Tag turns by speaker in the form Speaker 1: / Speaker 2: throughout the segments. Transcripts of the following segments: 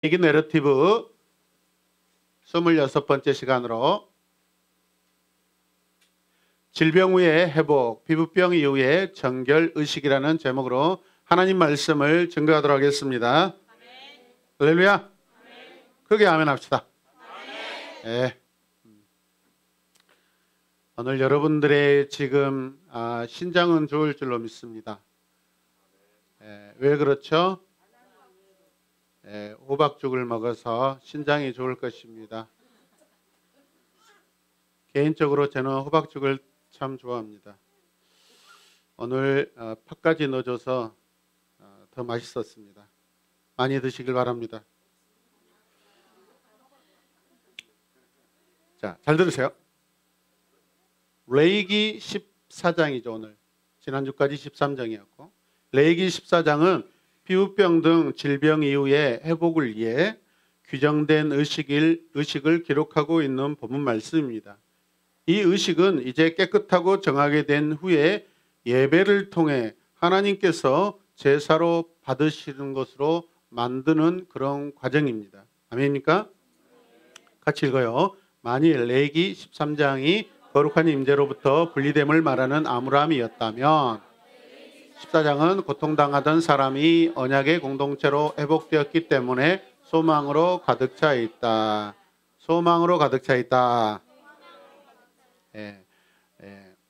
Speaker 1: 이기 내러티브 26번째 시간으로 질병 후의 회복, 피부병 이후의 정결의식이라는 제목으로 하나님 말씀을 증거하도록 하겠습니다. 할렐루야. 크게 아멘 합시다. 네. 오늘 여러분들의 지금 신장은 좋을 줄로 믿습니다. 왜 그렇죠? 호박죽을 먹어서 신장이 좋을 것입니다. 개인적으로 저는 호박죽을 참 좋아합니다. 오늘 팥까지 넣어줘서 더 맛있었습니다. 많이 드시길 바랍니다. 자, 잘 들으세요. 레위기 14장이죠. 오늘 지난주까지 13장이었고 레위기 14장은 피부병 등 질병 이후의 회복을 위해 규정된 의식을 기록하고 있는 본문 말씀입니다. 이 의식은 이제 깨끗하고 정하게 된 후에 예배를 통해 하나님께서 제사로 받으시는 것으로 만드는 그런 과정입니다. 아멘입니까? 같이 읽어요. 만일 레위기 13장이 거룩한 임재로부터 분리됨을 말하는 암울함이었다면 14장은 고통당하던 사람이 언약의 공동체로 회복되었기 때문에 소망으로 가득 차 있다. 소망으로 가득 차 있다.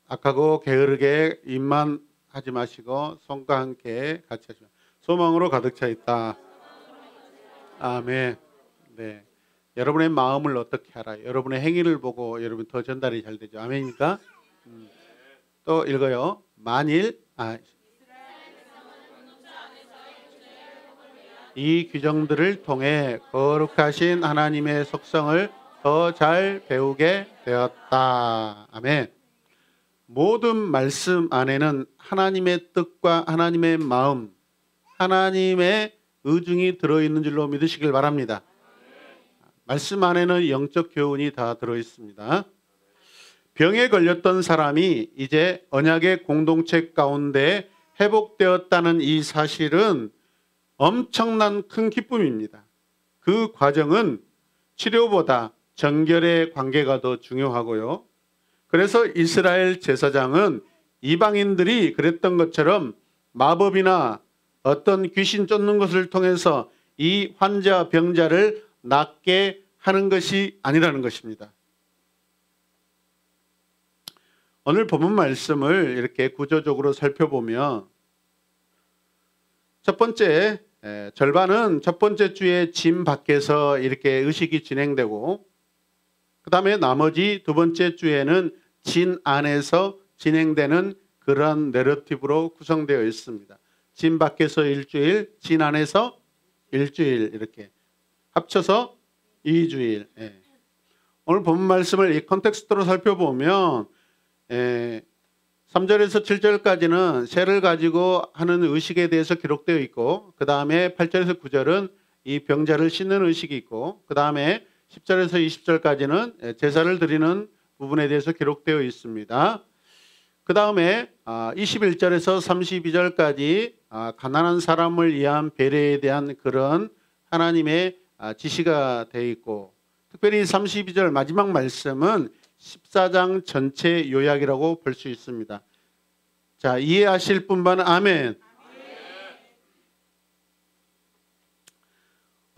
Speaker 1: 악하고 게으르게 입만 하지 마시고 손과 함께 같이 하시면 소망으로 가득 차 있다. 아멘. 네. 여러분의 마음을 어떻게 알아요? 여러분의 행위를 보고 여러분 더 전달이 잘 되죠. 아멘입니까? 또 읽어요. 만일 이 규정들을 통해 거룩하신 하나님의 속성을 더 잘 배우게 되었다. 아멘. 모든 말씀 안에는 하나님의 뜻과 하나님의 마음, 하나님의 의중이 들어있는 줄로 믿으시길 바랍니다. 말씀 안에는 영적 교훈이 다 들어있습니다. 병에 걸렸던 사람이 이제 언약의 공동체 가운데 회복되었다는 이 사실은 엄청난 큰 기쁨입니다. 그 과정은 치료보다 정결의 관계가 더 중요하고요. 그래서 이스라엘 제사장은 이방인들이 그랬던 것처럼 마법이나 어떤 귀신 쫓는 것을 통해서 이 환자 병자를 낫게 하는 것이 아니라는 것입니다. 오늘 본문 말씀을 이렇게 구조적으로 살펴보면 첫 번째 절반은 첫 번째 주에 짐 밖에서 이렇게 의식이 진행되고 그 다음에 나머지 두 번째 주에는 진 안에서 진행되는 그런 내러티브로 구성되어 있습니다. 진 밖에서 일주일, 진 안에서 일주일 이렇게 합쳐서 2주일. 오늘 본문 말씀을 이 컨텍스트로 살펴보면 3절에서 7절까지는 새를 가지고 하는 의식에 대해서 기록되어 있고 그 다음에 8절에서 9절은 이 병자를 씻는 의식이 있고 그 다음에 10절에서 20절까지는 제사를 드리는 부분에 대해서 기록되어 있습니다. 그 다음에 21절에서 32절까지 가난한 사람을 위한 배려에 대한 그런 하나님의 지시가 되어 있고 특별히 32절 마지막 말씀은 14장 전체 요약이라고 볼 수 있습니다. 자, 이해하실 분만 아멘.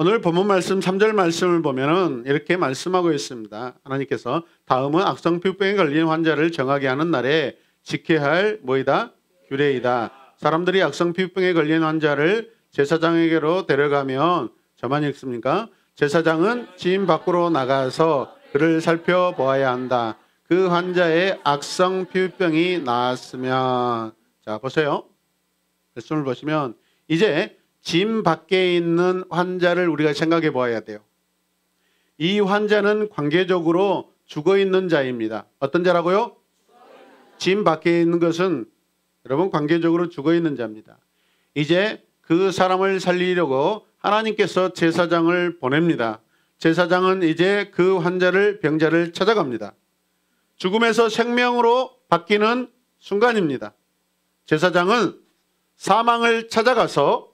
Speaker 1: 오늘 본문 말씀 3절 말씀을 보면은 이렇게 말씀하고 있습니다. 하나님께서 다음은 악성 피부병에 걸린 환자를 정하게 하는 날에 지켜야 할 뭐이다? 규례이다. 사람들이 악성 피부병에 걸린 환자를 제사장에게로 데려가면 저만 읽습니까? 제사장은 진 밖으로 나가서 그를 살펴보아야 한다. 그 환자의 악성 피부병이 나았으면 자 보세요. 말씀을 보시면 이제 짐 밖에 있는 환자를 우리가 생각해 보아야 돼요. 이 환자는 관계적으로 죽어있는 자입니다. 어떤 자라고요? 짐 밖에 있는 것은 여러분 관계적으로 죽어있는 자입니다. 이제 그 사람을 살리려고 하나님께서 제사장을 보냅니다. 제사장은 이제 그 환자를 병자를 찾아갑니다. 죽음에서 생명으로 바뀌는 순간입니다. 제사장은 사망을 찾아가서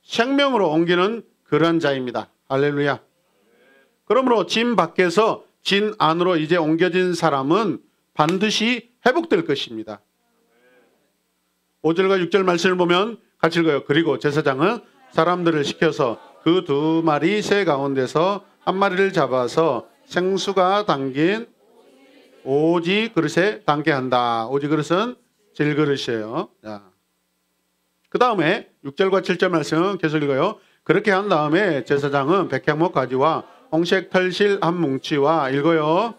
Speaker 1: 생명으로 옮기는 그런 자입니다. 할렐루야. 그러므로 진 밖에서 진 안으로 이제 옮겨진 사람은 반드시 회복될 것입니다. 5절과 6절 말씀을 보면 같이 읽어요. 그리고 제사장은 사람들을 시켜서 그 2마리 새 가운데서 한 마리를 잡아서 생수가 담긴 오지 그릇에 담게 한다. 오지 그릇은 질그릇이에요. 그 다음에 6절과 7절 말씀 계속 읽어요. 그렇게 한 다음에 제사장은 백향목 가지와 홍색 털실 한 뭉치와 읽어요.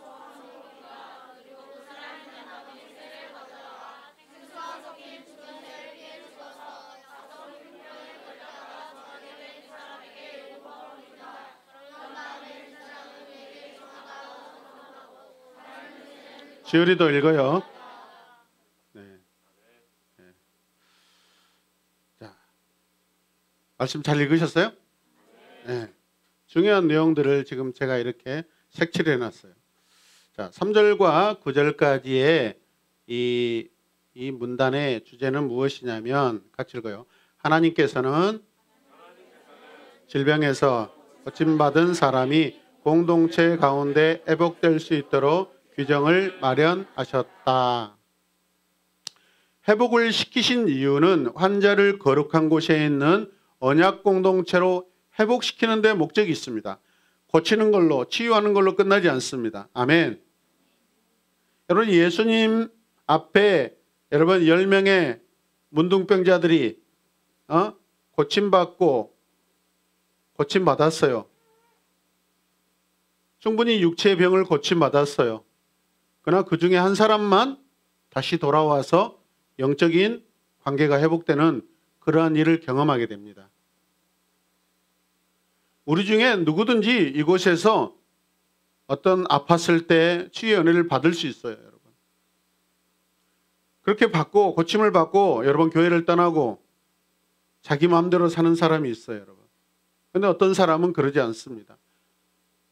Speaker 1: 지율이도 읽어요. 네. 네. 자, 말씀 잘 읽으셨어요? 네. 중요한 내용들을 지금 제가 이렇게 색칠해 놨어요. 자, 3절과 9절까지의 이 문단의 주제는 무엇이냐면 같이 읽어요. 하나님께서는 질병에서 고침받은 사람이 공동체 가운데 회복될 수 있도록 규정을 마련하셨다. 회복을 시키신 이유는 환자를 거룩한 곳에 있는 언약 공동체로 회복시키는 데 목적이 있습니다. 고치는 걸로, 치유하는 걸로 끝나지 않습니다. 아멘. 여러분, 예수님 앞에 여러분 10명의 문둥병자들이 고침받았어요. 충분히 육체의 병을 고침받았어요. 그러나 그 중에 한 사람만 다시 돌아와서 영적인 관계가 회복되는 그러한 일을 경험하게 됩니다. 우리 중에 누구든지 이곳에서 어떤 아팠을 때 치유의 은혜를 받을 수 있어요, 여러분. 그렇게 받고 고침을 받고 여러분 교회를 떠나고 자기 마음대로 사는 사람이 있어요, 여러분. 그런데 어떤 사람은 그러지 않습니다.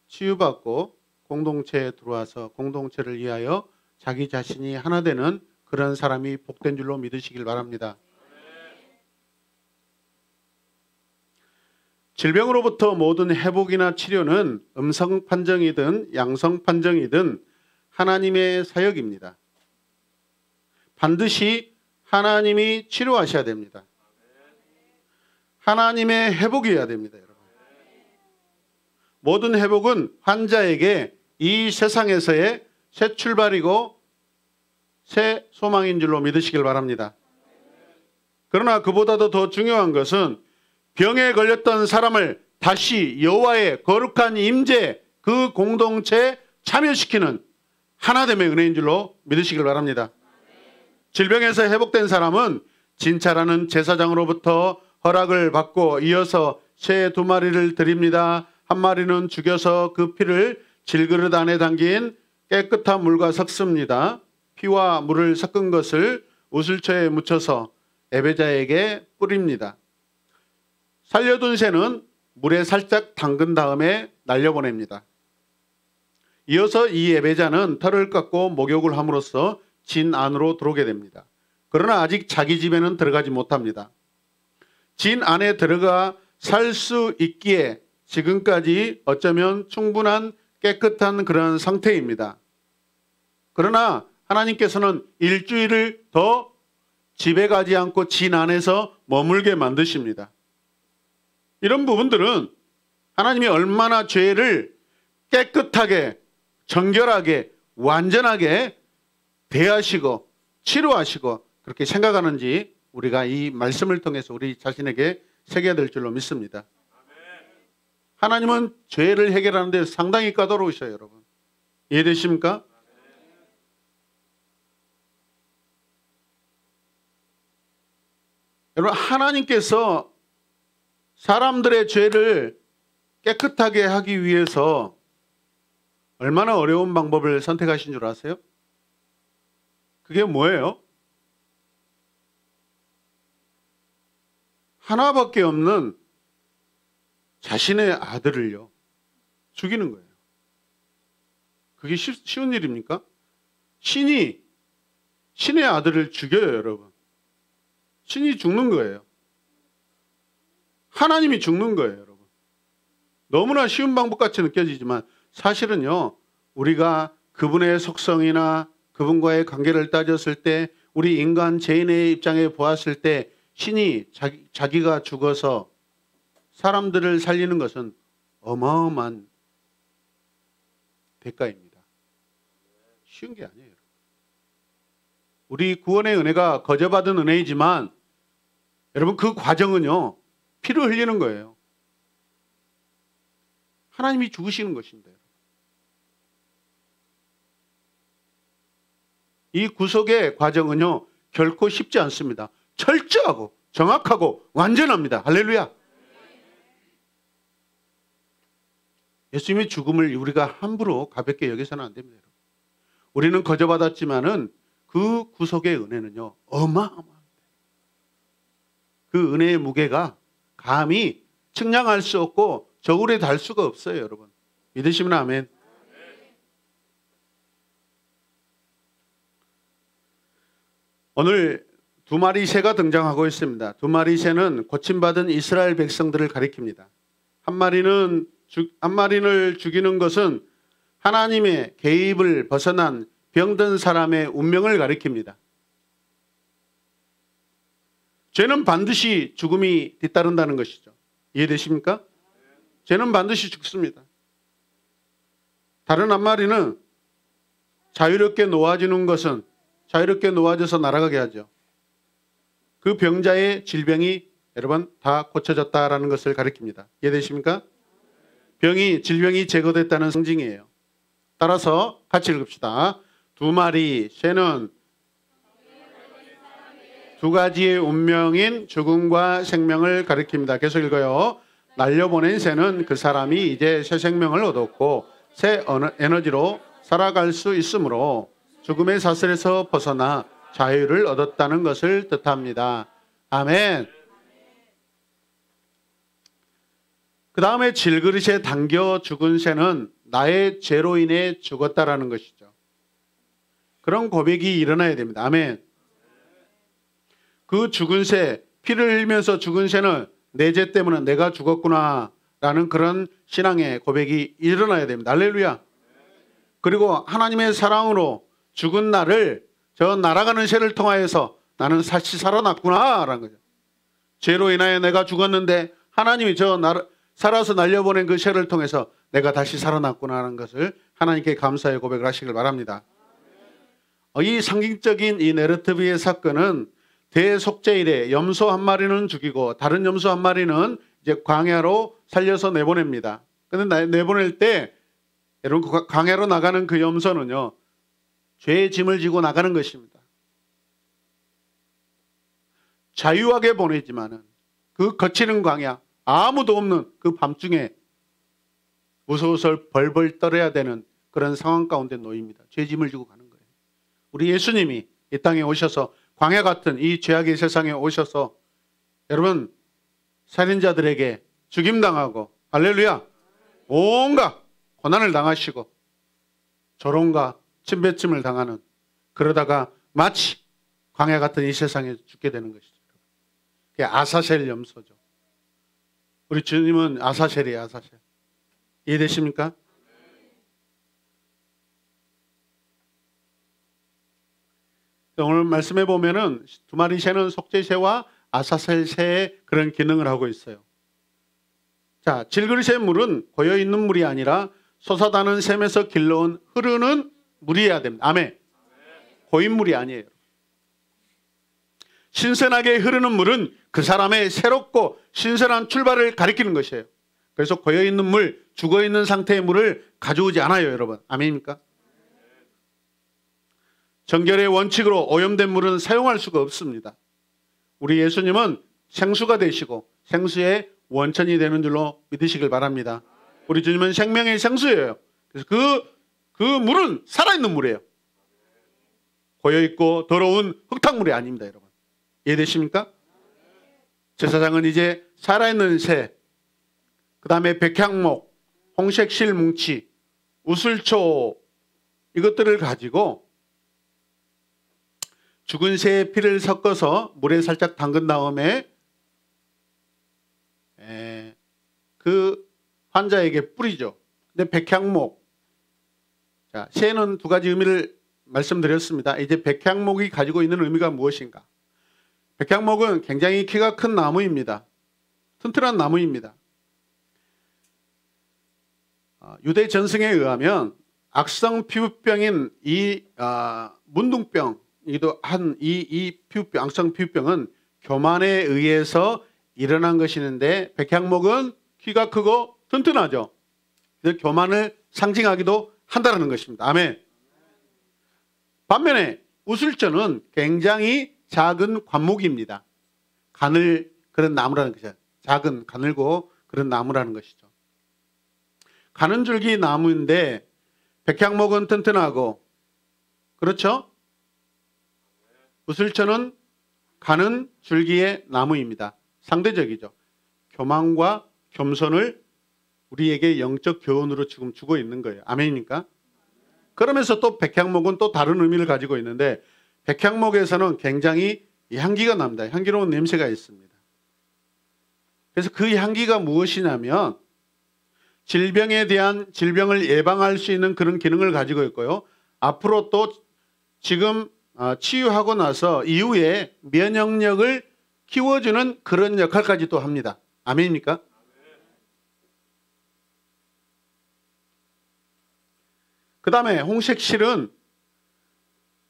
Speaker 1: 치유받고 공동체에 들어와서 공동체를 위하여 자기 자신이 하나 되는 그런 사람이 복된 줄로 믿으시길 바랍니다. 질병으로부터 모든 회복이나 치료는 음성 판정이든 양성 판정이든 하나님의 사역입니다. 반드시 하나님이 치료하셔야 됩니다. 하나님의 회복이어야 됩니다, 여러분. 모든 회복은 환자에게 이 세상에서의 새 출발이고 새 소망인 줄로 믿으시길 바랍니다. 그러나 그보다도 더 중요한 것은 병에 걸렸던 사람을 다시 여호와의 거룩한 임재 그 공동체에 참여시키는 하나됨의 은혜인 줄로 믿으시길 바랍니다. 질병에서 회복된 사람은 진찰하는 제사장으로부터 허락을 받고 이어서 새 2마리를 드립니다. 한 마리는 죽여서 그 피를 질그릇 안에 담긴 깨끗한 물과 섞습니다. 피와 물을 섞은 것을 우슬초에 묻혀서 예배자에게 뿌립니다. 살려둔 새는 물에 살짝 담근 다음에 날려보냅니다. 이어서 이 예배자는 털을 깎고 목욕을 함으로써 진 안으로 들어오게 됩니다. 그러나 아직 자기 집에는 들어가지 못합니다. 진 안에 들어가 살 수 있기에 지금까지 어쩌면 충분한 깨끗한 그런 상태입니다. 그러나 하나님께서는 일주일을 더 집에 가지 않고 진 안에서 머물게 만드십니다. 이런 부분들은 하나님이 얼마나 죄를 깨끗하게 정결하게 완전하게 대하시고 치료하시고 그렇게 생각하는지 우리가 이 말씀을 통해서 우리 자신에게 새겨야 될 줄로 믿습니다. 하나님은 죄를 해결하는 데 상당히 까다로우셔요, 여러분. 이해되십니까? 여러분, 하나님께서 사람들의 죄를 깨끗하게 하기 위해서 얼마나 어려운 방법을 선택하신 줄 아세요? 그게 뭐예요? 하나밖에 없는 자신의 아들을요 죽이는 거예요. 그게 쉬운 일입니까? 신이 신의 아들을 죽여요, 여러분. 신이 죽는 거예요. 하나님이 죽는 거예요, 여러분. 너무나 쉬운 방법같이 느껴지지만 사실은요, 우리가 그분의 속성이나 그분과의 관계를 따졌을 때, 우리 인간 죄인의 입장에 보았을 때 신이 자기가 죽어서 사람들을 살리는 것은 어마어마한 대가입니다. 쉬운 게 아니에요. 우리 구원의 은혜가 거저받은 은혜이지만 여러분, 그 과정은요, 피를 흘리는 거예요. 하나님이 죽으시는 것입니다. 이 구속의 과정은요, 결코 쉽지 않습니다. 철저하고 정확하고 완전합니다. 할렐루야. 예수님의 죽음을 우리가 함부로 가볍게 여기서는 안 됩니다. 우리는 거저받았지만은 그 구속의 은혜는요, 어마어마합니다. 그 은혜의 무게가 감히 측량할 수 없고 저울에 달 수가 없어요, 여러분. 믿으시면 아멘. 오늘 두 마리 새가 등장하고 있습니다. 두 마리 새는 고침받은 이스라엘 백성들을 가리킵니다. 한 마리를 죽이는 것은 하나님의 개입을 벗어난 병든 사람의 운명을 가리킵니다. 죄는 반드시 죽음이 뒤따른다는 것이죠. 이해되십니까? 죄는 반드시 죽습니다. 다른 한 마리는 자유롭게 놓아지는 것은 자유롭게 놓아져서 날아가게 하죠. 그 병자의 질병이 여러분 다 고쳐졌다라는 것을 가리킵니다. 이해되십니까? 질병이 제거됐다는 상징이에요. 따라서 같이 읽읍시다. 두 마리 새는 두 가지의 운명인 죽음과 생명을 가리킵니다. 계속 읽어요. 날려보낸 새는 그 사람이 이제 새 생명을 얻었고 새 에너지로 살아갈 수 있으므로 죽음의 사슬에서 벗어나 자유를 얻었다는 것을 뜻합니다. 아멘. 그 다음에 질그릇에 담겨 죽은 새는 나의 죄로 인해 죽었다라는 것이죠. 그런 고백이 일어나야 됩니다. 아멘. 그 죽은 새, 피를 흘리면서 죽은 새는 내 죄 때문에 내가 죽었구나 라는 그런 신앙의 고백이 일어나야 됩니다. 할렐루야. 그리고 하나님의 사랑으로 죽은 나를 저 날아가는 새를 통하여서 나는 다시 살아났구나 라는 거죠. 죄로 인하여 내가 죽었는데 하나님이 살아서 날려보낸 그 새를 통해서 내가 다시 살아났구나 하는 것을 하나님께 감사의 고백을 하시길 바랍니다. 이 상징적인 이 네르트비의 사건은 대속죄일에 염소 한 마리는 죽이고 다른 염소 한 마리는 이제 광야로 살려서 내보냅니다. 그런데 내보낼 때 여러분 광야로 나가는 그 염소는요, 죄의 짐을 지고 나가는 것입니다. 자유하게 보내지만은 그 거치는 광야, 아무도 없는 그 밤중에 무서워서 벌벌 떨어야 되는 그런 상황 가운데 놓입니다. 죄 짐을 지고 가는 거예요. 우리 예수님이 이 땅에 오셔서 광야 같은 이 죄악의 세상에 오셔서 여러분 살인자들에게 죽임당하고 할렐루야 온갖 고난을 당하시고 조롱과 침뱉음을 당하는, 그러다가 마치 광야 같은 이 세상에 죽게 되는 것이죠. 그게 아사셀 염소죠. 우리 주님은 아사셀이에요. 아사셀. 이해되십니까? 오늘 말씀해 보면은 두 마리 새는 속죄새와 아사셀 새의 그런 기능을 하고 있어요. 자, 질그릇의 물은 고여있는 물이 아니라 솟아나는 샘에서 길러온 흐르는 물이어야 됩니다. 아멘. 고인 물이 아니에요. 신선하게 흐르는 물은 그 사람의 새롭고 신선한 출발을 가리키는 것이에요. 그래서 고여있는 물, 죽어있는 상태의 물을 가져오지 않아요, 여러분. 아멘입니까? 정결의 원칙으로 오염된 물은 사용할 수가 없습니다. 우리 예수님은 생수가 되시고 생수의 원천이 되는 줄로 믿으시길 바랍니다. 우리 주님은 생명의 생수예요. 그래서 그 물은 살아있는 물이에요. 고여있고 더러운 흙탕물이 아닙니다, 여러분. 이해되십니까? 제사장은 이제 살아있는 새, 그 다음에 백향목, 홍색실 뭉치, 우슬초 이것들을 가지고 죽은 새의 피를 섞어서 물에 살짝 담근 다음에 그 환자에게 뿌리죠. 근데 백향목, 자, 새는 두 가지 의미를 말씀드렸습니다. 이제 백향목이 가지고 있는 의미가 무엇인가? 백향목은 굉장히 키가 큰 나무입니다. 튼튼한 나무입니다. 유대 전승에 의하면 악성 피부병인 이 문둥병이기도 한 이 피부병, 악성 피부병은 교만에 의해서 일어난 것이는데 백향목은 키가 크고 튼튼하죠. 그래서 교만을 상징하기도 한다는 것입니다. 아멘. 반면에 우슬초는 굉장히 작은 관목입니다. 가늘 그런 나무라는 것이죠. 작은 가늘고 그런 나무라는 것이죠. 가는 줄기 나무인데 백향목은 튼튼하고 그렇죠? 우슬초는 가는 줄기의 나무입니다. 상대적이죠. 교만과 겸손을 우리에게 영적 교훈으로 지금 주고 있는 거예요. 아멘입니까? 그러면서 또 백향목은 또 다른 의미를 가지고 있는데 백향목에서는 굉장히 향기가 납니다. 향기로운 냄새가 있습니다. 그래서 그 향기가 무엇이냐면 질병을 예방할 수 있는 그런 기능을 가지고 있고요. 앞으로 또 지금 치유하고 나서 이후에 면역력을 키워주는 그런 역할까지도 합니다. 아멘입니까? 그 다음에 홍색실은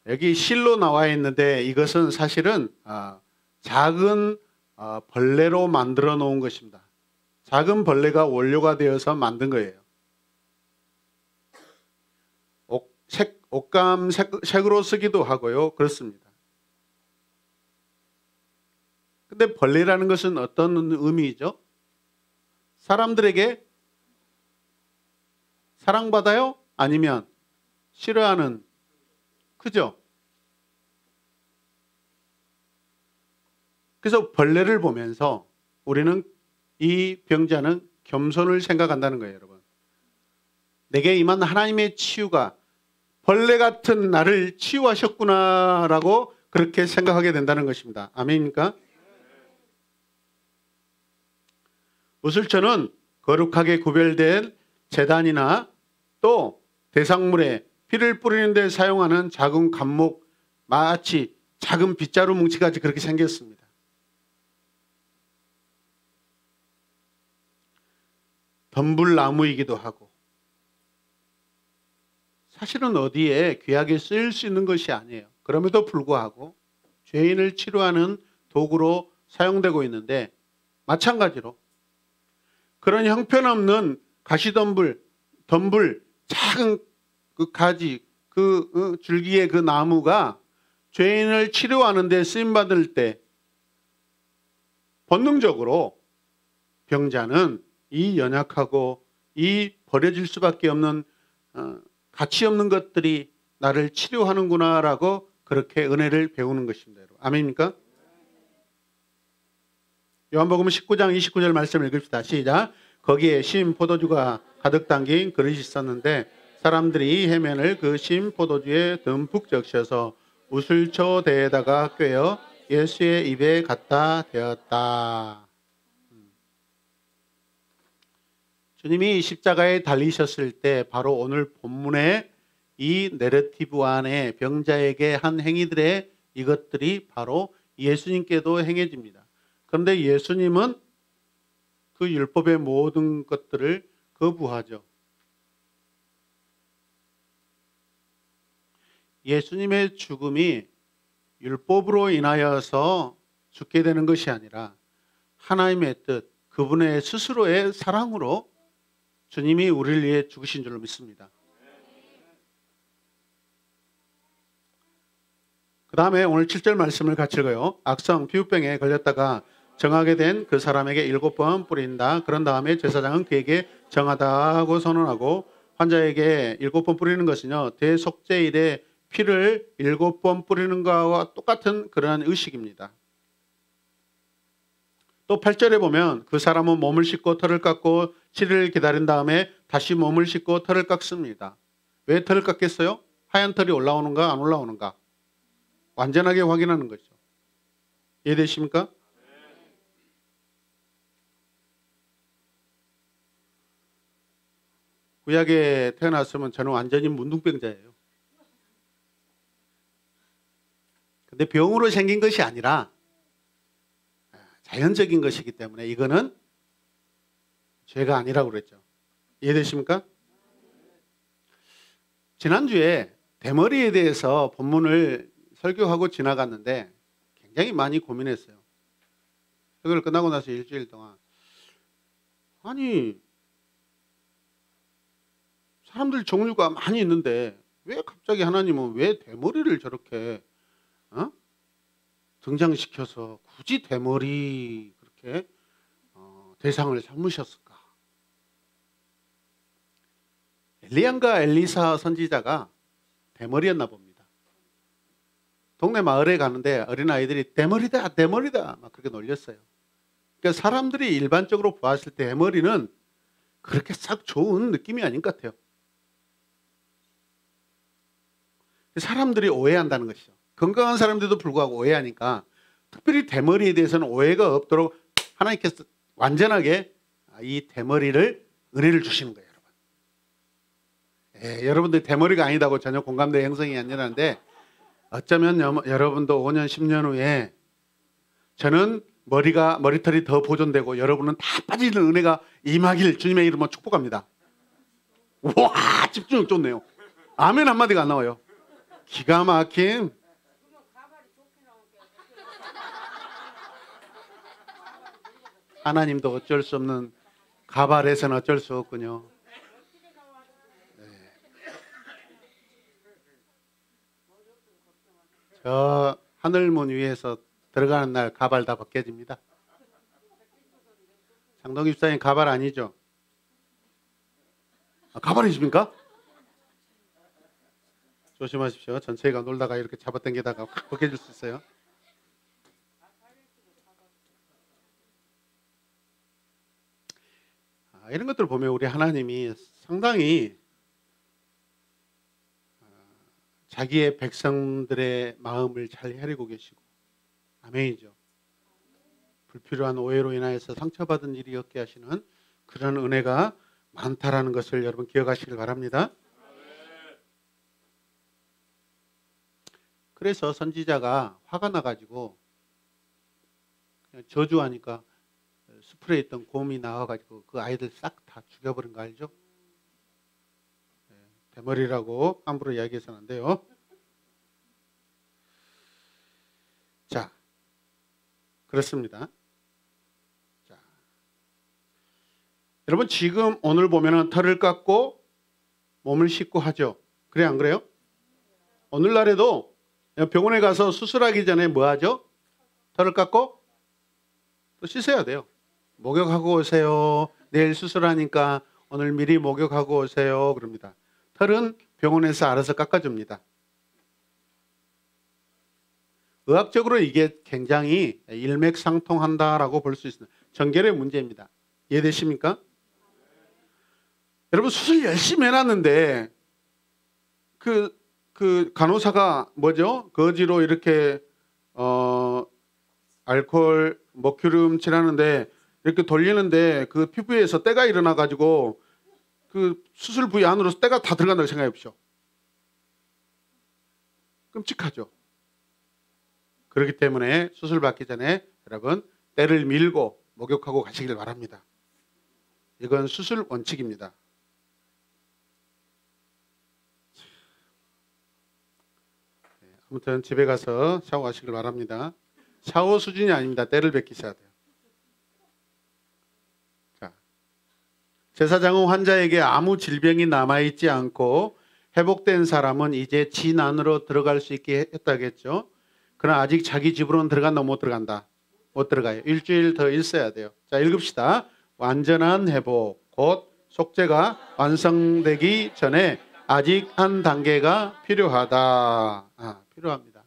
Speaker 1: 여기 실로 나와 있는데 이것은 사실은 작은 벌레로 만들어 놓은 것입니다. 작은 벌레가 원료가 되어서 만든 거예요. 옷감 색으로 쓰기도 하고요. 그렇습니다. 근데 벌레라는 것은 어떤 의미이죠? 사람들에게 사랑받아요? 아니면 싫어하는, 그죠? 그래서 벌레를 보면서 우리는 이 병자는 겸손을 생각한다는 거예요, 여러분. 내게 임한 하나님의 치유가 벌레 같은 나를 치유하셨구나라고 그렇게 생각하게 된다는 것입니다. 아멘입니까? 우슬초는 거룩하게 구별된 제단이나 또 대상물에 피를 뿌리는 데 사용하는 작은 감목, 마치 작은 빗자루 뭉치같이 그렇게 생겼습니다. 덤불나무이기도 하고 사실은 어디에 귀하게 쓰일 수 있는 것이 아니에요. 그럼에도 불구하고 죄인을 치료하는 도구로 사용되고 있는데 마찬가지로 그런 형편없는 가시덤불, 작은 그 가지, 그 줄기의 그 나무가 죄인을 치료하는 데 쓰임받을 때 본능적으로 병자는 이 연약하고 이 버려질 수밖에 없는 가치 없는 것들이 나를 치료하는구나라고 그렇게 은혜를 배우는 것입니다. 여러분. 아멘입니까? 요한복음 19장 29절 말씀 읽읍시다. 시작. 거기에 신 포도주가 가득 담긴 그릇이 있었는데 사람들이 해면을 그 신 포도주에 듬뿍 적셔서 우슬초대에다가 꿰어 예수의 입에 갖다 대었다. 주님이 십자가에 달리셨을 때 바로 오늘 본문의 이 내러티브 안에 병자에게 한 행위들의 이것들이 바로 예수님께도 행해집니다. 그런데 예수님은 그 율법의 모든 것들을 거부하죠. 예수님의 죽음이 율법으로 인하여서 죽게 되는 것이 아니라 하나님의 뜻, 그분의 스스로의 사랑으로 주님이 우리를 위해 죽으신 줄로 믿습니다. 그 다음에 오늘 7절 말씀을 같이 읽어요. 악성 피부병에 걸렸다가 정하게 된 그 사람에게 7번 뿌린다. 그런 다음에 제사장은 그에게 정하다고 선언하고 환자에게 7번 뿌리는 것은요, 대속죄일에 피를 7번 뿌리는 것과 똑같은 그러한 의식입니다. 또 8절에 보면 그 사람은 몸을 씻고 털을 깎고 7일 기다린 다음에 다시 몸을 씻고 털을 깎습니다. 왜 털을 깎겠어요? 하얀 털이 올라오는가 안 올라오는가 완전하게 확인하는 거죠. 이해되십니까? 구약에 태어났으면 저는 완전히 문둥병자예요. 근데 병으로 생긴 것이 아니라 자연적인 것이기 때문에 이거는 죄가 아니라고 그랬죠. 이해되십니까? 지난주에 대머리에 대해서 본문을 설교하고 지나갔는데 굉장히 많이 고민했어요. 설교를 끝나고 나서 일주일 동안 아니 사람들 종류가 많이 있는데 왜 갑자기 하나님은 왜 대머리를 저렇게 등장시켜서 굳이 대머리 그렇게 대상을 삼으셨을까? 엘리야과 엘리사 선지자가 대머리였나 봅니다. 동네 마을에 가는데 어린아이들이 대머리다 대머리다 막 그렇게 놀렸어요. 그러니까 사람들이 일반적으로 보았을 때 대머리는 그렇게 싹 좋은 느낌이 아닌 것 같아요. 사람들이 오해한다는 것이죠. 건강한 사람들도 불구하고 오해하니까 특별히 대머리에 대해서는 오해가 없도록 하나님께서 완전하게 이 대머리를 은혜를 주시는 거예요. 여러분들 대머리가 아니다고 전혀 공감대 형성이 안 일어나는데 어쩌면 여러분도 5년 10년 후에 저는 머리털이 더 보존되고 여러분은 다 빠지는 은혜가 임하길 주님의 이름으로 축복합니다. 와 집중력 좋네요. 아멘 한마디가 안 나와요. 기가 막힌. 하나님도 어쩔 수 없는 가발에서는 어쩔 수 없군요. 저 하늘문 위에서 들어가는 날 가발 다 벗겨집니다. 장동기 집사님 가발 아니죠? 가발이십니까? 조심하십시오. 전체가 놀다가 이렇게 잡아당기다가 확 벗겨질 수 있어요. 이런 것들을 보면 우리 하나님이 상당히 자기의 백성들의 마음을 잘 헤아리고 계시고 아멘이죠. 불필요한 오해로 인하여서 상처받은 일이 없게 하시는 그런 은혜가 많다라는 것을 여러분 기억하시길 바랍니다. 그래서 선지자가 화가 나가지고 그냥 저주하니까 숲에 있던 곰이 나와가지고 그 아이들 싹 다 죽여버린 거 알죠? 대머리라고 함부로 이야기해서는 안 돼요. 자, 그렇습니다. 자, 여러분 지금 오늘 보면은 털을 깎고 몸을 씻고 하죠. 그래 안 그래요? 오늘날에도 병원에 가서 수술하기 전에 뭐 하죠? 털을 깎고 또 씻어야 돼요. 목욕하고 오세요. 내일 수술하니까 오늘 미리 목욕하고 오세요. 그럽니다. 털은 병원에서 알아서 깎아줍니다. 의학적으로 이게 굉장히 일맥상통한다라고 볼 수 있습니다. 전결의 문제입니다. 이해되십니까? 여러분 수술 열심히 해놨는데 그 간호사가 뭐죠? 거지로 이렇게 알코올 머큐름 칠하는데 이렇게 돌리는데 그 피부에서 때가 일어나 가지고 그 수술 부위 안으로 때가 다 들어간다고 생각해 보십시오. 끔찍하죠. 그렇기 때문에 수술 받기 전에 여러분 때를 밀고 목욕하고 가시길 바랍니다. 이건 수술 원칙입니다. 아무튼 집에 가서 샤워하시길 바랍니다. 샤워 수준이 아닙니다. 때를 뱉기셔야 돼요. 자, 제사장은 환자에게 아무 질병이 남아있지 않고 회복된 사람은 이제 진 안으로 들어갈 수 있게 했다겠죠. 그러나 아직 자기 집으로는 들어간다 못 들어간다? 못 들어가요. 일주일 더 있어야 돼요. 자, 읽읍시다. 완전한 회복, 곧 속죄가 완성되기 전에 아직 한 단계가 필요하다. 필요합니다.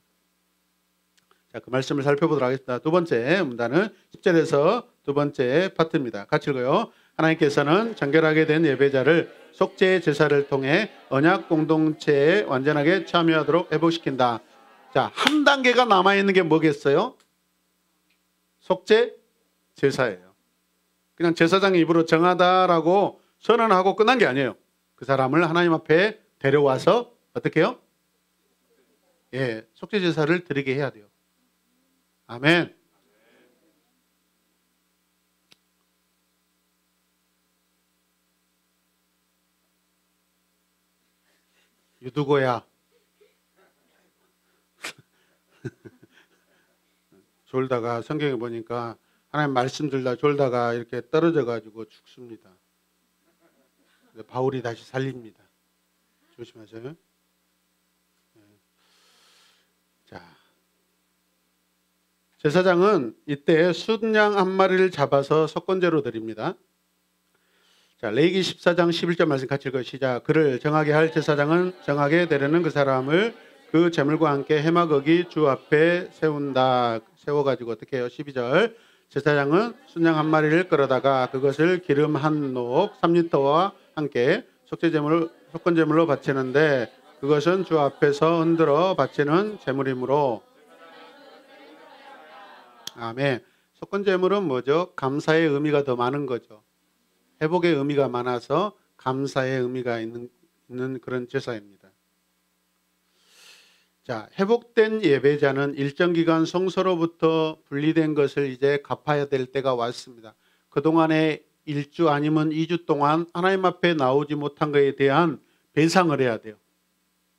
Speaker 1: 자, 그 말씀을 살펴보도록 하겠습니다. 두 번째 문단은 10절에서 두 번째 파트입니다. 같이 읽어요. 하나님께서는 정결하게 된 예배자를 속죄 제사를 통해 언약 공동체에 완전하게 참여하도록 회복시킨다. 자, 한 단계가 남아있는 게 뭐겠어요? 속죄 제사예요. 그냥 제사장 입으로 정하다라고 선언하고 끝난 게 아니에요. 그 사람을 하나님 앞에 데려와서 어떻게 해요? 예, 속죄 제사를 드리게 해야 돼요. 아멘. 유두고야. 졸다가 성경에 보니까 하나님 말씀 들다 졸다가 이렇게 떨어져 가지고 죽습니다. 바울이 다시 살립니다. 조심하세요. 자, 제사장은 이때 순양 한 마리를 잡아서 속건제로 드립니다. 자, 레위기 14장 11절 말씀 같이 읽어요. 시작. 그를 정하게 할 제사장은 정하게 되려는 그 사람을 그 제물과 함께 해마거기 주 앞에 세운다. 세워가지고 어떻게 해요? 12절. 제사장은 순양 한 마리를 끌어다가 그것을 기름 한 녹 3리터와 함께 속건제물로 바치는데 그것은 주 앞에서 흔들어 바치는 제물이므로. 아멘. 속건제물은 뭐죠? 감사의 의미가 더 많은 거죠. 회복의 의미가 많아서 감사의 의미가 있는 그런 제사입니다. 자, 회복된 예배자는 일정 기간 성소로부터 분리된 것을 이제 갚아야 될 때가 왔습니다. 그동안에 1주 아니면 2주 동안 하나님 앞에 나오지 못한 것에 대한 배상을 해야 돼요.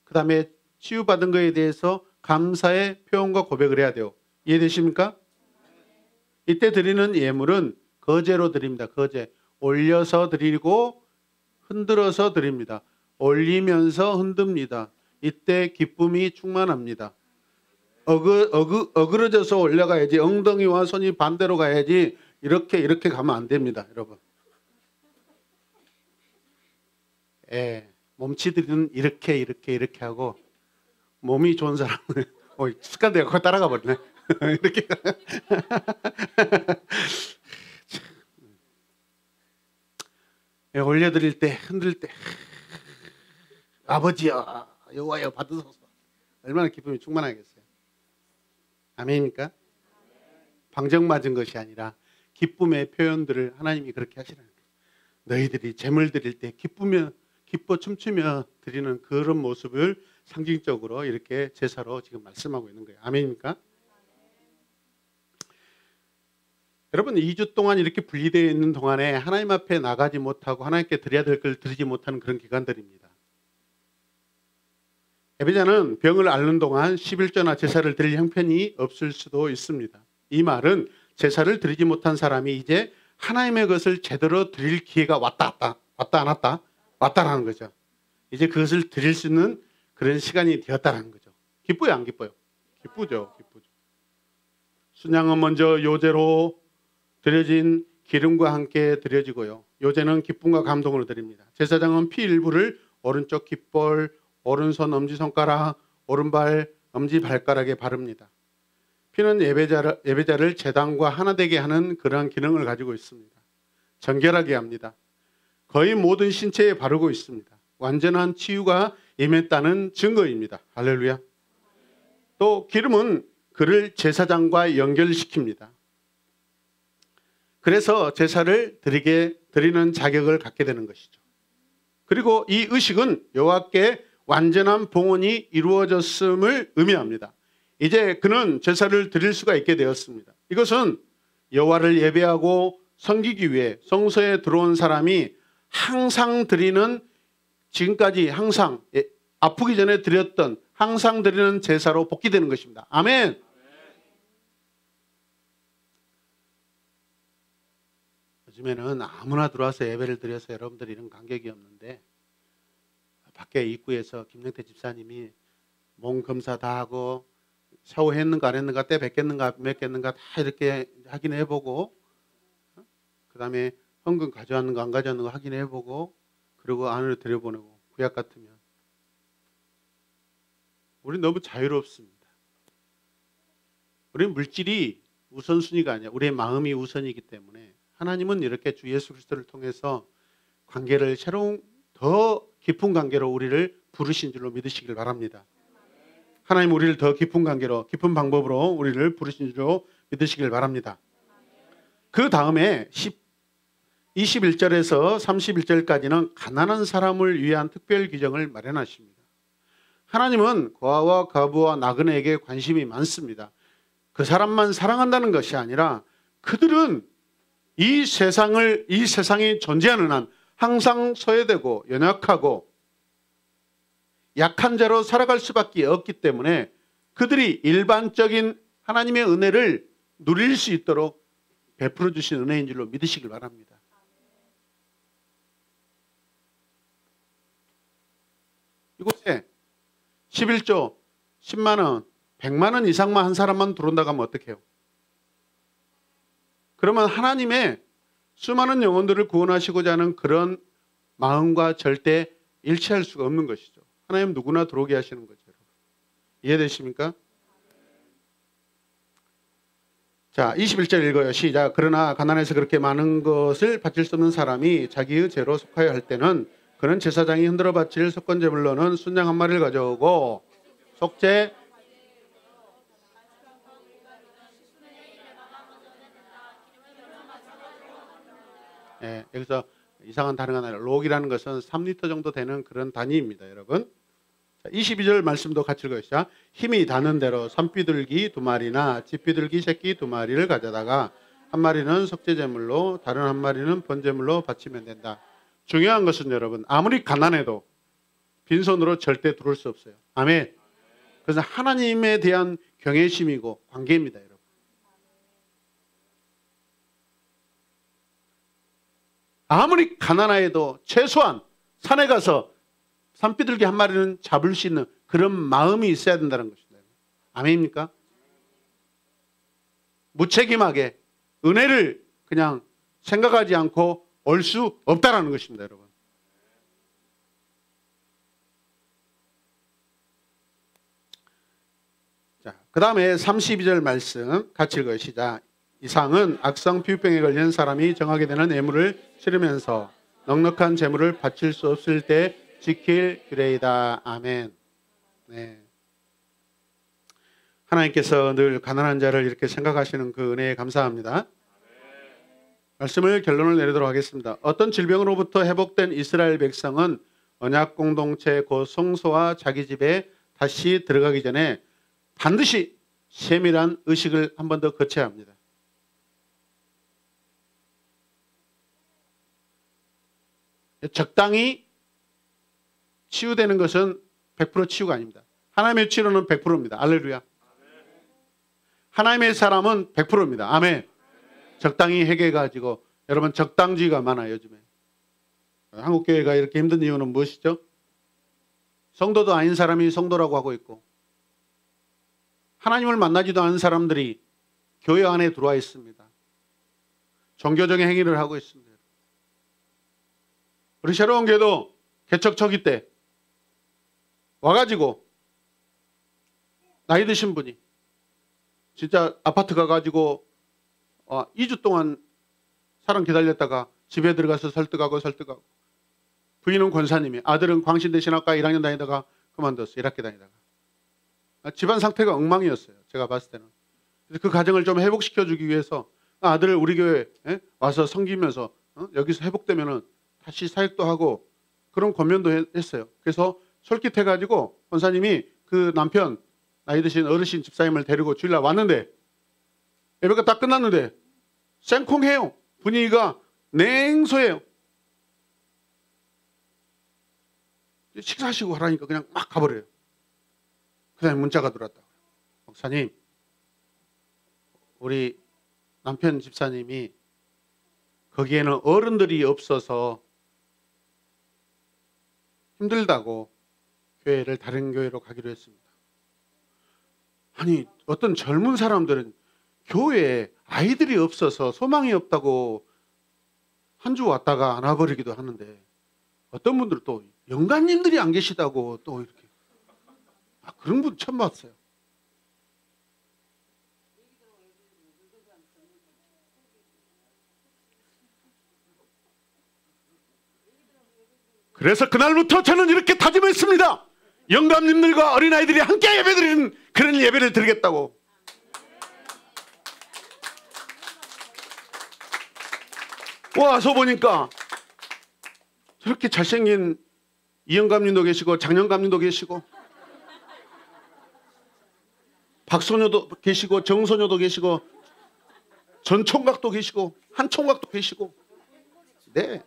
Speaker 1: 그 다음에 치유받은 것에 대해서 감사의 표현과 고백을 해야 돼요. 이해되십니까? 이때 드리는 예물은 거제로 드립니다. 거제. 올려서 드리고 흔들어서 드립니다. 올리면서 흔듭니다. 이때 기쁨이 충만합니다. 어그러져서 올라가야지, 엉덩이와 손이 반대로 가야지 이렇게 가면 안 됩니다. 여러분. 예, 몸치들은 이렇게 하고 몸이 좋은 사람은 습관돼서 그거 따라가 버리네. 이렇게. 예, 올려드릴 때, 흔들 때, 아버지여, 여호와여 받으소서. 얼마나 기쁨이 충만하겠어요. 아멘입니까? 방정 맞은 것이 아니라 기쁨의 표현들을 하나님이 그렇게 하시라는 거예요. 너희들이 제물 드릴 때 기뻐 춤추며 드리는 그런 모습을 상징적으로 이렇게 제사로 지금 말씀하고 있는 거예요. 아멘입니까? 여러분, 2주 동안 이렇게 분리되어 있는 동안에 하나님 앞에 나가지 못하고 하나님께 드려야 될 걸 드리지 못하는 그런 기간들입니다. 예배자는 병을 앓는 동안 11조나 제사를 드릴 형편이 없을 수도 있습니다. 이 말은 제사를 드리지 못한 사람이 이제 하나님의 것을 제대로 드릴 기회가 왔다 안 왔다라는 거죠. 이제 그것을 드릴 수 있는 그런 시간이 되었다라는 거죠. 기뻐요, 안 기뻐요? 기쁘죠. 순양은 먼저 요제로 드려진 기름과 함께 드려지고요. 요제는 기쁨과 감동으로 드립니다. 제사장은 피 일부를 오른쪽 깃볼, 오른손 엄지손가락, 오른발 엄지발가락에 바릅니다. 피는 예배자를 제단과 하나 되게 하는 그러한 기능을 가지고 있습니다. 정결하게 합니다. 거의 모든 신체에 바르고 있습니다. 완전한 치유가 임했다는 증거입니다. 할렐루야. 또 기름은 그를 제사장과 연결시킵니다. 그래서 제사를 드리는 자격을 갖게 되는 것이죠. 그리고 이 의식은 여호와께 완전한 봉헌이 이루어졌음을 의미합니다. 이제 그는 제사를 드릴 수가 있게 되었습니다. 이것은 여호와를 예배하고 섬기기 위해 성소에 들어온 사람이 항상 드리는, 지금까지 항상 아프기 전에 드렸던 항상 드리는 제사로 복귀되는 것입니다. 아멘. 요즘에는 아무나 들어와서 예배를 드려서 여러분들이 이런 간격이 없는데, 밖에 입구에서 김영태 집사님이 몸 검사 다 하고 샤워했는가 안 했는가, 때 뱉겠는가 몇 겠는가 다 이렇게 확인해보고, 그 다음에 헌금 가져왔는가 안 가져왔는가 확인해보고, 그리고 안으로 들여보내고. 구약 같으면 우리 너무 자유롭습니다. 우리는 물질이 우선순위가 아니야. 우리의 마음이 우선이기 때문에 하나님은 이렇게 주 예수 그리스도를 통해서 관계를 새로운 더 깊은 관계로 우리를 부르신 줄로 믿으시길 바랍니다. 하나님 우리를 더 깊은 관계로, 깊은 방법으로 우리를 부르신 줄로 믿으시길 바랍니다. 그 다음에 21절에서 31절까지는 가난한 사람을 위한 특별 규정을 마련하십니다. 하나님은 고아와 과부와 나그네에게 관심이 많습니다. 그 사람만 사랑한다는 것이 아니라 그들은 이 세상에 존재하는 한 항상 소외되고 연약하고 약한 자로 살아갈 수밖에 없기 때문에 그들이 일반적인 하나님의 은혜를 누릴 수 있도록 베풀어 주신 은혜인 줄로 믿으시길 바랍니다. 이곳에 11조 10만 원, 100만 원 이상만 한 사람만 들어온다고 하면 어떡해요? 그러면 하나님의 수많은 영혼들을 구원하시고자 하는 그런 마음과 절대 일치할 수가 없는 것이죠. 하나님 누구나 들어오게 하시는 거죠. 이해되십니까? 자, 21절 읽어요. 시작. 그러나 가난해서 그렇게 많은 것을 바칠 수 없는 사람이 자기의 죄로 속하여 할 때는 그는 제사장이 흔들어 바칠 속건제물로는 순양 한 마리를 가져오고 속죄 여기서 이상한 단어가 나요. 록이라는 것은 3리터 정도 되는 그런 단위입니다. 여러분. 자, 22절 말씀도 같이 읽으시죠. 힘이 닿는 대로 산비둘기 2마리나 집비둘기 새끼 2마리를 가져다가 한 마리는 속죄제물로 다른 한 마리는 번제물로 바치면 된다. 중요한 것은 여러분 아무리 가난해도 빈손으로 절대 들어올 수 없어요. 아멘. 그래서 하나님에 대한 경외심이고 관계입니다. 여러분. 아무리 가난해도 최소한 산에 가서 산비둘기 한 마리는 잡을 수 있는 그런 마음이 있어야 된다는 것입니다. 아멘입니까? 무책임하게 은혜를 그냥 생각하지 않고 올 수 없다라는 것입니다. 여러분. 자, 그 다음에 32절 말씀 같이 읽어요. 시작. 이상은 악성 피부병에 걸린 사람이 정하게 되는 예물을 치르면서 넉넉한 제물을 바칠 수 없을 때 지킬 규례이다. 아멘. 네. 하나님께서 늘 가난한 자를 이렇게 생각하시는 그 은혜에 감사합니다. 말씀을 결론을 내리도록 하겠습니다. 어떤 질병으로부터 회복된 이스라엘 백성은 언약 공동체 곧 성소와 자기 집에 다시 들어가기 전에 반드시 세밀한 의식을 한 번 더 거쳐야 합니다. 적당히 치유되는 것은 100% 치유가 아닙니다. 하나님의 치료는 100%입니다. 할렐루야. 하나님의 사람은 100%입니다. 아멘. 적당히 해결해가지고 여러분 적당주의가 많아요. 요즘에. 한국교회가 이렇게 힘든 이유는 무엇이죠? 성도도 아닌 사람이 성도라고 하고 있고 하나님을 만나지도 않은 사람들이 교회 안에 들어와 있습니다. 종교적인 행위를 하고 있습니다. 우리 새로운 교회도 개척 초기 때 와가지고 나이 드신 분이 진짜 아파트 가가지고 2주 동안 사람 기다렸다가 집에 들어가서 설득하고 부인은 권사님이 아들은 광신대신학과 1학년 다니다가 그만뒀어요. 1학기 다니다가 집안 상태가 엉망이었어요. 제가 봤을 때는. 그래서 그 가정을 좀 회복시켜주기 위해서 아들을 우리 교회에 와서 섬기면서 여기서 회복되면은 다시 사역도 하고 그런 권면도 했어요. 그래서 솔깃해가지고 권사님이 그 남편 나이 드신 어르신 집사님을 데리고 주일날 왔는데 예배가 딱 끝났는데 생콩해요. 분위기가 냉소해요. 식사하시고 하라니까 그냥 막 가버려요. 그 다음에 문자가 들어왔다. 목사님, 우리 남편 집사님이 거기에는 어른들이 없어서 힘들다고 교회를 다른 교회로 가기로 했습니다. 아니 어떤 젊은 사람들은 교회에 아이들이 없어서 소망이 없다고 한 주 왔다가 안 와버리기도 하는데 어떤 분들은 또 영가님들이 안 계시다고 또 이렇게 그런 분 처음 봤어요. 그래서 그날부터 저는 이렇게 다짐했습니다. 영감님들과 어린아이들이 함께 예배드리는 그런 예배를 드리겠다고. 와서 보니까 저렇게 잘생긴 이영감님도 계시고 장영감님도 계시고 박소녀도 계시고 정소녀도 계시고 전총각도 계시고 한총각도 계시고. 네,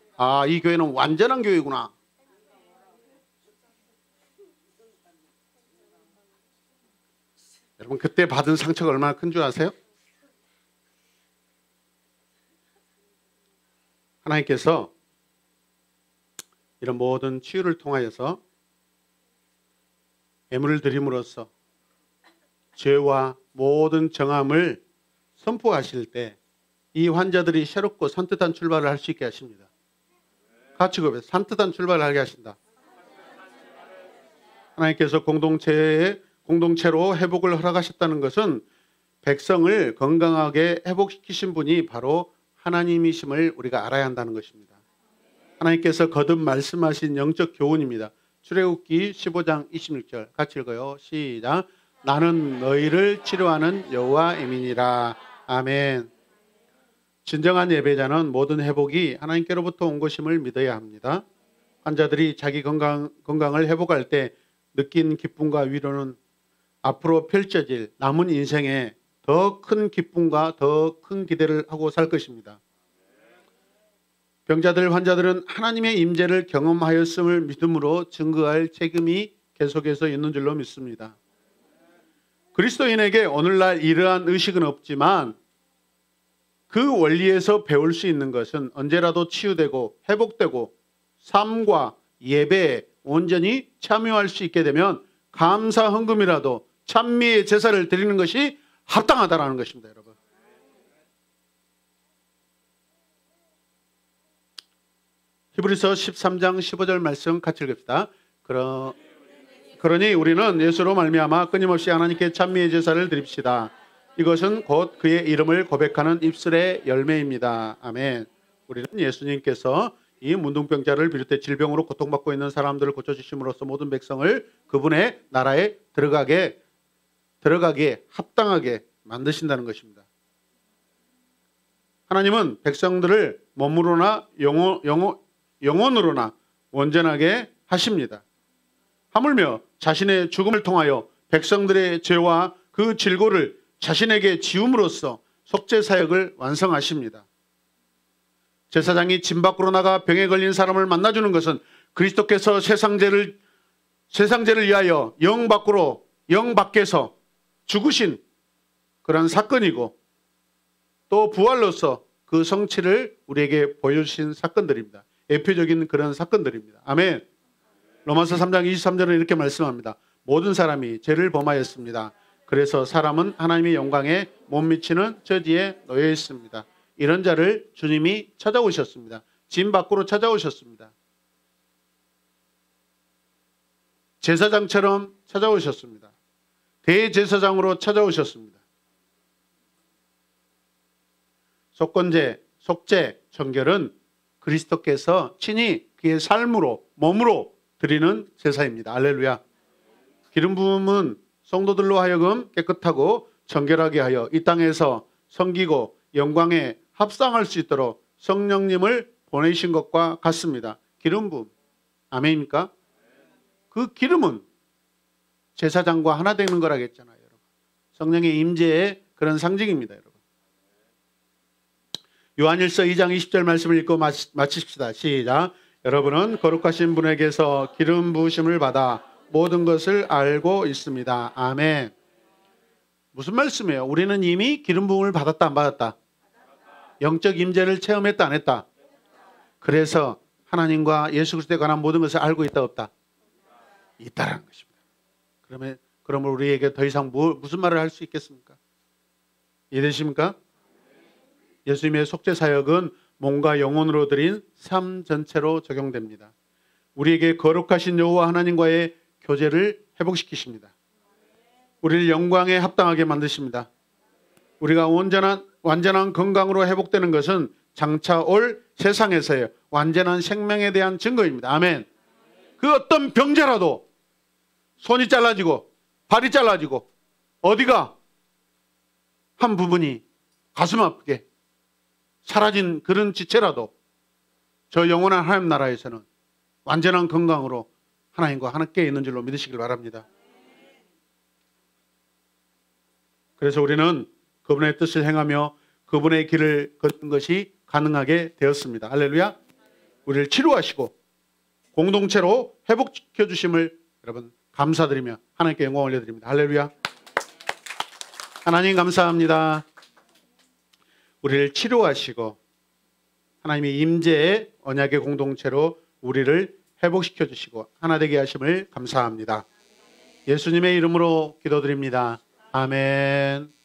Speaker 1: 이 교회는 완전한 교회구나. 여러분 그때 받은 상처가 얼마나 큰 줄 아세요? 하나님께서 이런 모든 치유를 통하여서 예물을 드림으로써 죄와 모든 정함을 선포하실 때 이 환자들이 새롭고 산뜻한 출발을 할 수 있게 하십니다. 같이 고백해서 산뜻한 출발을 하게 하신다. 하나님께서 공동체로 회복을 허락하셨다는 것은 백성을 건강하게 회복시키신 분이 바로 하나님이심을 우리가 알아야 한다는 것입니다. 하나님께서 거듭 말씀하신 영적 교훈입니다. 출애굽기 15장 26절 같이 읽어요. 시작. 나는 너희를 치료하는 여호와임이니라. 아멘. 진정한 예배자는 모든 회복이 하나님께로부터 온 것임을 믿어야 합니다. 환자들이 자기 건강을 회복할 때 느낀 기쁨과 위로는 앞으로 펼쳐질 남은 인생에 더 큰 기쁨과 더 큰 기대를 하고 살 것입니다. 병자들, 환자들은 하나님의 임재를 경험하였음을 믿음으로 증거할 책임이 계속해서 있는 줄로 믿습니다. 그리스도인에게 오늘날 이러한 의식은 없지만 그 원리에서 배울 수 있는 것은 언제라도 치유되고 회복되고 삶과 예배에 온전히 참여할 수 있게 되면 감사 헌금이라도 찬미의 제사를 드리는 것이 합당하다라는 것입니다, 여러분. 히브리서 13장 15절 말씀 같이 읽읍시다. 그러니 우리는 예수로 말미암아 끊임없이 하나님께 찬미의 제사를 드립시다. 이것은 곧 그의 이름을 고백하는 입술의 열매입니다. 아멘. 우리는 예수님께서 이 문둥병자를 비롯해 질병으로 고통받고 있는 사람들을 고쳐주심으로써 모든 백성을 그분의 나라에 들어가게 합당하게 만드신다는 것입니다. 하나님은 백성들을 몸으로나 영혼으로나 온전하게 하십니다. 하물며 자신의 죽음을 통하여 백성들의 죄와 그 질고를 자신에게 지음으로써 속죄 사역을 완성하십니다. 제사장이 진 밖으로 나가 병에 걸린 사람을 만나주는 것은 그리스도께서 세상죄를 위하여 영 밖에서 죽으신 그런 사건이고 또 부활로서 그 성취를 우리에게 보여주신 사건들입니다. 대표적인 그런 사건들입니다. 아멘. 로마서 3장 23절은 이렇게 말씀합니다. 모든 사람이 죄를 범하였습니다. 그래서 사람은 하나님의 영광에 못 미치는 저지에 놓여 있습니다. 이런 자를 주님이 찾아오셨습니다. 진 밖으로 찾아오셨습니다. 제사장처럼 찾아오셨습니다. 대제사장으로 찾아오셨습니다. 속건제, 속죄, 정결은 그리스도께서 친히 그의 삶으로 몸으로 드리는 제사입니다. 할렐루야. 기름 부음은 성도들로 하여금 깨끗하고 정결하게 하여 이 땅에서 섬기고 영광에 합상할 수 있도록 성령님을 보내신 것과 같습니다. 기름 부음. 아멘입니까? 그 기름은 제사장과 하나 되는 거라겠잖아요, 여러분. 성령의 임재의 그런 상징입니다, 여러분. 요한일서 2장 20절 말씀을 읽고 마치십시다. 시작. 여러분은 거룩하신 분에게서 기름 부으심을 받아 모든 것을 알고 있습니다. 아멘. 무슨 말씀이에요? 우리는 이미 기름 부음을 받았다 안 받았다? 영적 임재를 체험했다 안 했다? 그래서 하나님과 예수 그리스도에 관한 모든 것을 알고 있다 없다? 있다라는 것입니다. 그러면 우리에게 더 이상 무슨 말을 할 수 있겠습니까? 이해되십니까? 예수님의 속죄 사역은 몸과 영혼으로 드린 삶 전체로 적용됩니다. 우리에게 거룩하신 여호와 하나님과의 교제를 회복시키십니다. 우리를 영광에 합당하게 만드십니다. 우리가 완전한 건강으로 회복되는 것은 장차 올 세상에서의 완전한 생명에 대한 증거입니다. 아멘. 그 어떤 병자라도 손이 잘라지고 발이 잘라지고 어디가 한 부분이 가슴 아프게 사라진 그런 지체라도 저 영원한 하나님 나라에서는 완전한 건강으로 하나님과 함께 있는 줄로 믿으시길 바랍니다. 그래서 우리는 그분의 뜻을 행하며 그분의 길을 걷는 것이 가능하게 되었습니다. 할렐루야. 우리를 치료하시고 공동체로 회복시켜 주심을 여러분 감사드리며 하나님께 영광 올려드립니다. 할렐루야. 하나님 감사합니다. 우리를 치료하시고 하나님의 임재의 언약의 공동체로 우리를 회복시켜 주시고 하나 되게 하심을 감사합니다. 예수님의 이름으로 기도드립니다. 아멘.